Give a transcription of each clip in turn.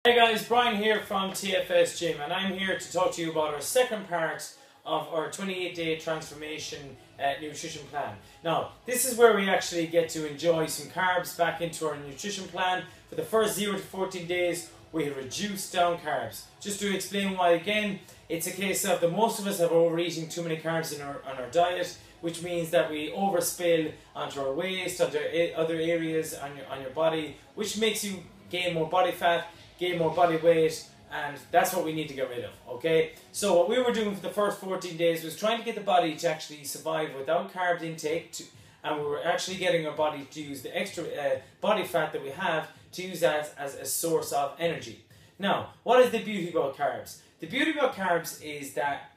Hey guys, Brian here from TFS Gym, and I'm here to talk to you about our second part of our 28-day transformation nutrition plan. Now, this is where we actually get to enjoy some carbs back into our nutrition plan. For the first 0 to 14 days, we have reduced down carbs. Just to explain why again, it's a case of most of us have overeating too many carbs on our diet, which means that we overspill onto our waist, onto other areas on your body, which makes you gain more body fat, gain more body weight, and that's what we need to get rid of, okay? So what we were doing for the first 14 days was trying to get the body to actually survive without carb intake, and we were actually getting our body to use the extra body fat that we have to use that as a source of energy. Now, what is the beauty about carbs? The beauty about carbs is that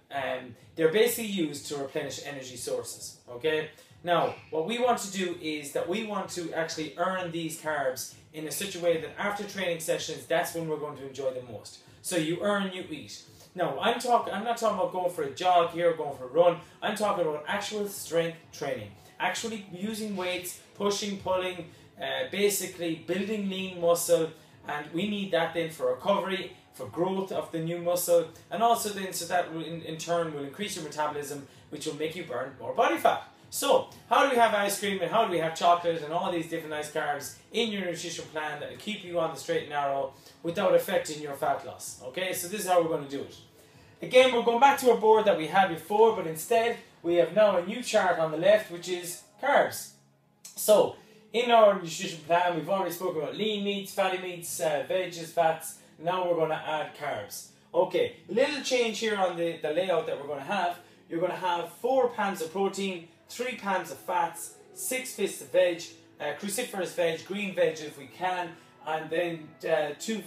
they're basically used to replenish energy sources, okay? Now, what we want to do is that we want to actually earn these carbs in such a way that after training sessions, that's when we're going to enjoy them most. So you earn, you eat. Now, I'm not talking about going for a jog here, going for a run. I'm talking about actual strength training. Actually using weights, pushing, pulling, basically building lean muscle, and we need that then for recovery, for growth of the new muscle, and also then so that will in turn will increase your metabolism, which will make you burn more body fat. So, how do we have ice cream and how do we have chocolate and all these different nice carbs in your nutrition plan that will keep you on the straight and narrow without affecting your fat loss? Okay, so this is how we're going to do it. Again, we're going back to our board that we had before, but instead we have now a new chart on the left, which is carbs. So, in our nutrition plan, we've already spoken about lean meats, fatty meats, veggies, fats. Now we're going to add carbs. Okay, a little change here on the layout that we're going to have. You're going to have 4 pans of protein, 3 pans of fats, 6 fists of veg, cruciferous veg, green veg if we can, and then 2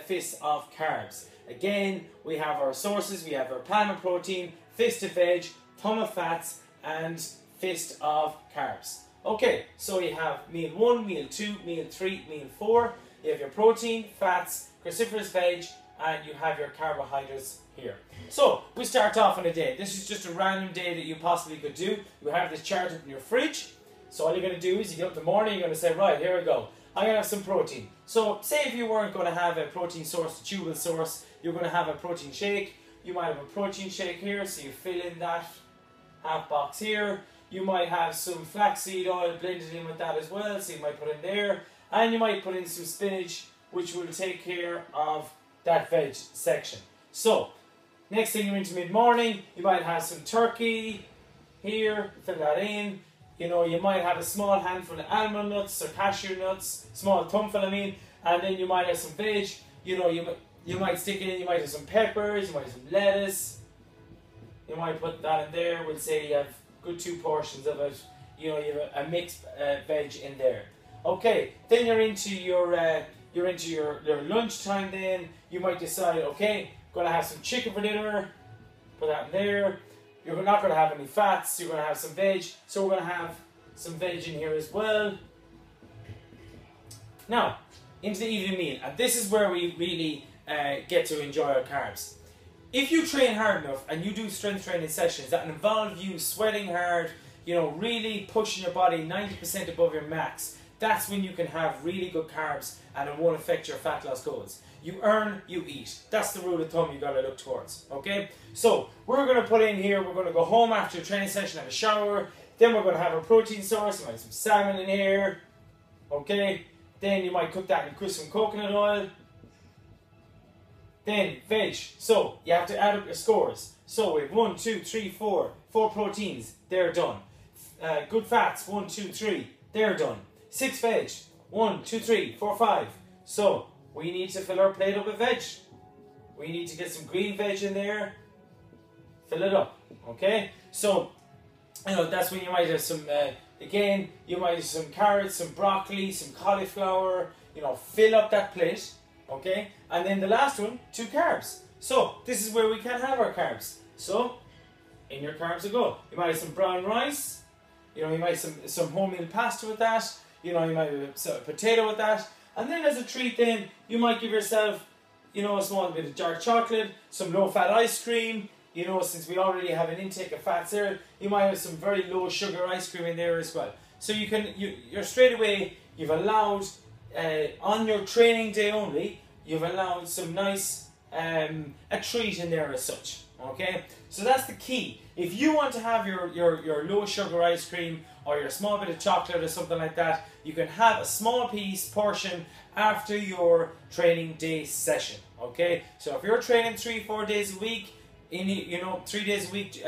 fists of carbs. Again, we have our sources. We have our pan of protein, fist of veg, thumb of fats, and fist of carbs. Okay, so you have meal 1, meal 2, meal 3, meal 4. You have your protein, fats, cruciferous veg, and you have your carbohydrates here. So, we start off on a day. This is just a random day that you possibly could do. You have this chart up in your fridge. So all you're going to do is you get up in the morning, you're going to say, right, here we go. I'm going to have some protein. So, say if you weren't going to have a protein source, a chewable source, you're going to have a protein shake. You might have a protein shake here, so you fill in that half box here. You might have some flaxseed oil blended in with that as well, so you might put in there. And you might put in some spinach, which will take care of that veg section. So, next thing you're into mid-morning, you might have some turkey here, fill that in. You know, you might have a small handful of almond nuts or cashew nuts, small thumbful I mean, and then you might have some veg. You know, you might stick in, you might have some peppers, you might have some lettuce. You might put that in there. We'll say you have good 2 portions of it. You know, you have a mixed veg in there. Okay, then you're into your lunchtime then. You might decide, okay, going to have some chicken for dinner, put that in there. You're not going to have any fats, you're going to have some veg, so we're going to have some veg in here as well. Now, into the evening meal, and this is where we really get to enjoy our carbs. If you train hard enough and you do strength training sessions that involve you sweating hard, you know, really pushing your body 90% above your max, that's when you can have really good carbs and it won't affect your fat loss goals. You earn, you eat. That's the rule of thumb you got to look towards, okay? So, we're going to put in here, we're going to go home after a training session, have a shower, then we're going to have a protein source, you might have some salmon in here, okay? Then you might cook that in some coconut oil. Then, veg. So, you have to add up your scores. So, we have 1, 2, 3, 4 proteins, they're done. Good fats, 1, 2, 3, they're done. 6 veg, 1, 2, 3, 4, 5. So, we need to fill our plate up with veg. We need to get some green veg in there. Fill it up, okay? So, you know, that's when you might have some, again, you might have some carrots, some broccoli, some cauliflower. You know, fill up that plate, okay? And then the last one, 2 carbs. So, this is where we can have our carbs. So, in your carbs will go. You might have some brown rice. You know, you might have some wholemeal pasta with that. You know, you might have a potato with that. And then as a treat then, you might give yourself, you know, a small bit of dark chocolate, some low-fat ice cream. You know, since we already have an intake of fats there, you might have some very low sugar ice cream in there as well. So you're straight away, you've allowed, on your training day only, you've allowed some nice a treat in there as such. Okay, so that's the key. If you want to have your low sugar ice cream or your small bit of chocolate or something like that, you can have a small portion after your training day session. Okay, so if you're training 3-4 days a week, 3 days a week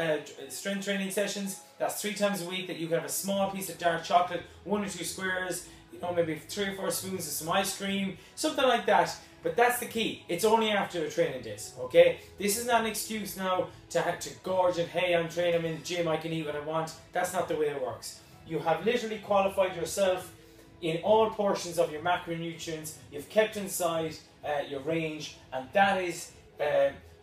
strength training sessions, that's 3 times a week that you can have a small piece of dark chocolate, 1 or 2 squares, maybe 3 or 4 spoons of some ice cream, something like that. But that's the key. It's only after the training days, okay? This is not an excuse now to gorge and, hey, I'm training, I'm in the gym, I can eat what I want. That's not the way it works. You have literally qualified yourself in all portions of your macronutrients. You've kept inside your range, and that is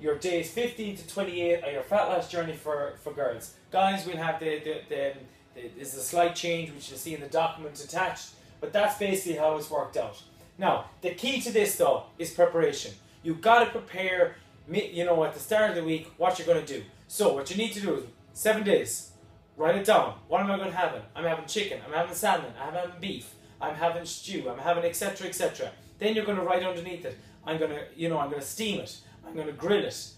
your days 15 to 28 are your fat loss journey for girls. Guys will have there's a slight change, which you'll see in the document attached, but that's basically how it's worked out. Now, the key to this though is preparation. You've got to prepare, at the start of the week, what you're going to do. So what you need to do is 7 days, write it down. What am I going to have? I'm having chicken, I'm having salmon, I'm having beef, I'm having stew, I'm having etc, etc. Then you're going to write underneath it, I'm going to steam it, I'm going to grill it,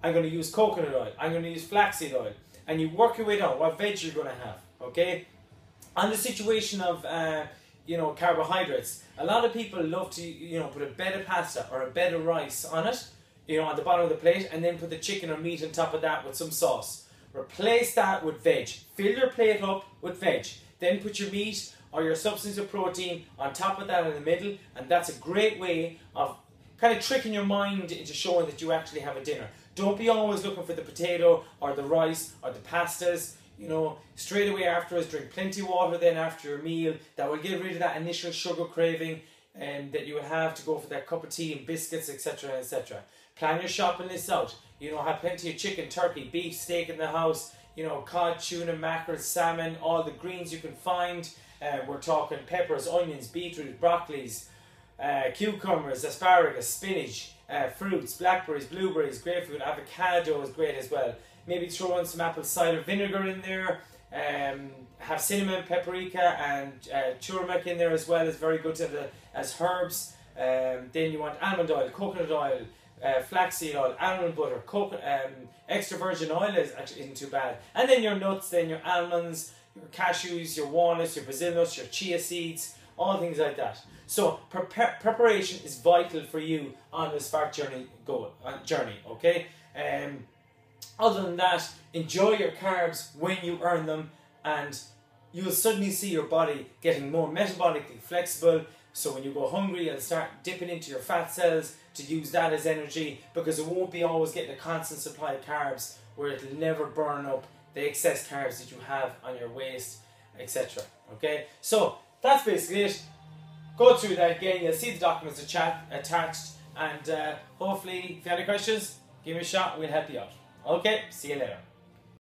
I'm going to use coconut oil, I'm going to use flaxseed oil, and you work your way down what veg you're going to have, okay? On the situation of carbohydrates, a lot of people love to put a bed of pasta or a bed of rice on it, on the bottom of the plate, and then put the chicken or meat on top of that with some sauce. Replace that with veg. Fill your plate up with veg. Then put your meat or your substance of protein on top of that in the middle, and that's a great way of kind of tricking your mind into showing that you actually have a dinner. Don't be always looking for the potato or the rice or the pastas. Straight away afterwards, drink plenty of water then after your meal. That will get rid of that initial sugar craving that you will have to go for that cup of tea and biscuits, etc, etc. Plan your shopping list out. Have plenty of chicken, turkey, beef, steak in the house. Cod, tuna, mackerel, salmon, all the greens you can find. We're talking peppers, onions, beetroot, broccolis, cucumbers, asparagus, spinach, fruits, blackberries, blueberries, grapefruit, avocado is great as well. Maybe throw in some apple cider vinegar in there. Have cinnamon, paprika, and turmeric in there as well. It's very good to have as herbs. Then you want almond oil, coconut oil, flaxseed oil, almond butter, extra virgin oil actually isn't too bad. And then your nuts, then your almonds, your cashews, your walnuts, your Brazil nuts, your chia seeds, all things like that. So preparation is vital for you on this fat journey, okay? Other than that, enjoy your carbs when you earn them, and you'll suddenly see your body getting more metabolically flexible. So when you go hungry, you'll start dipping into your fat cells to use that as energy, because it won't be always getting a constant supply of carbs where it'll never burn up the excess carbs that you have on your waist, etc. Okay, so that's basically it. Go through that again, you'll see the documents attached, and hopefully if you have any questions, give me a shot, we'll help you out. Okay, see you later.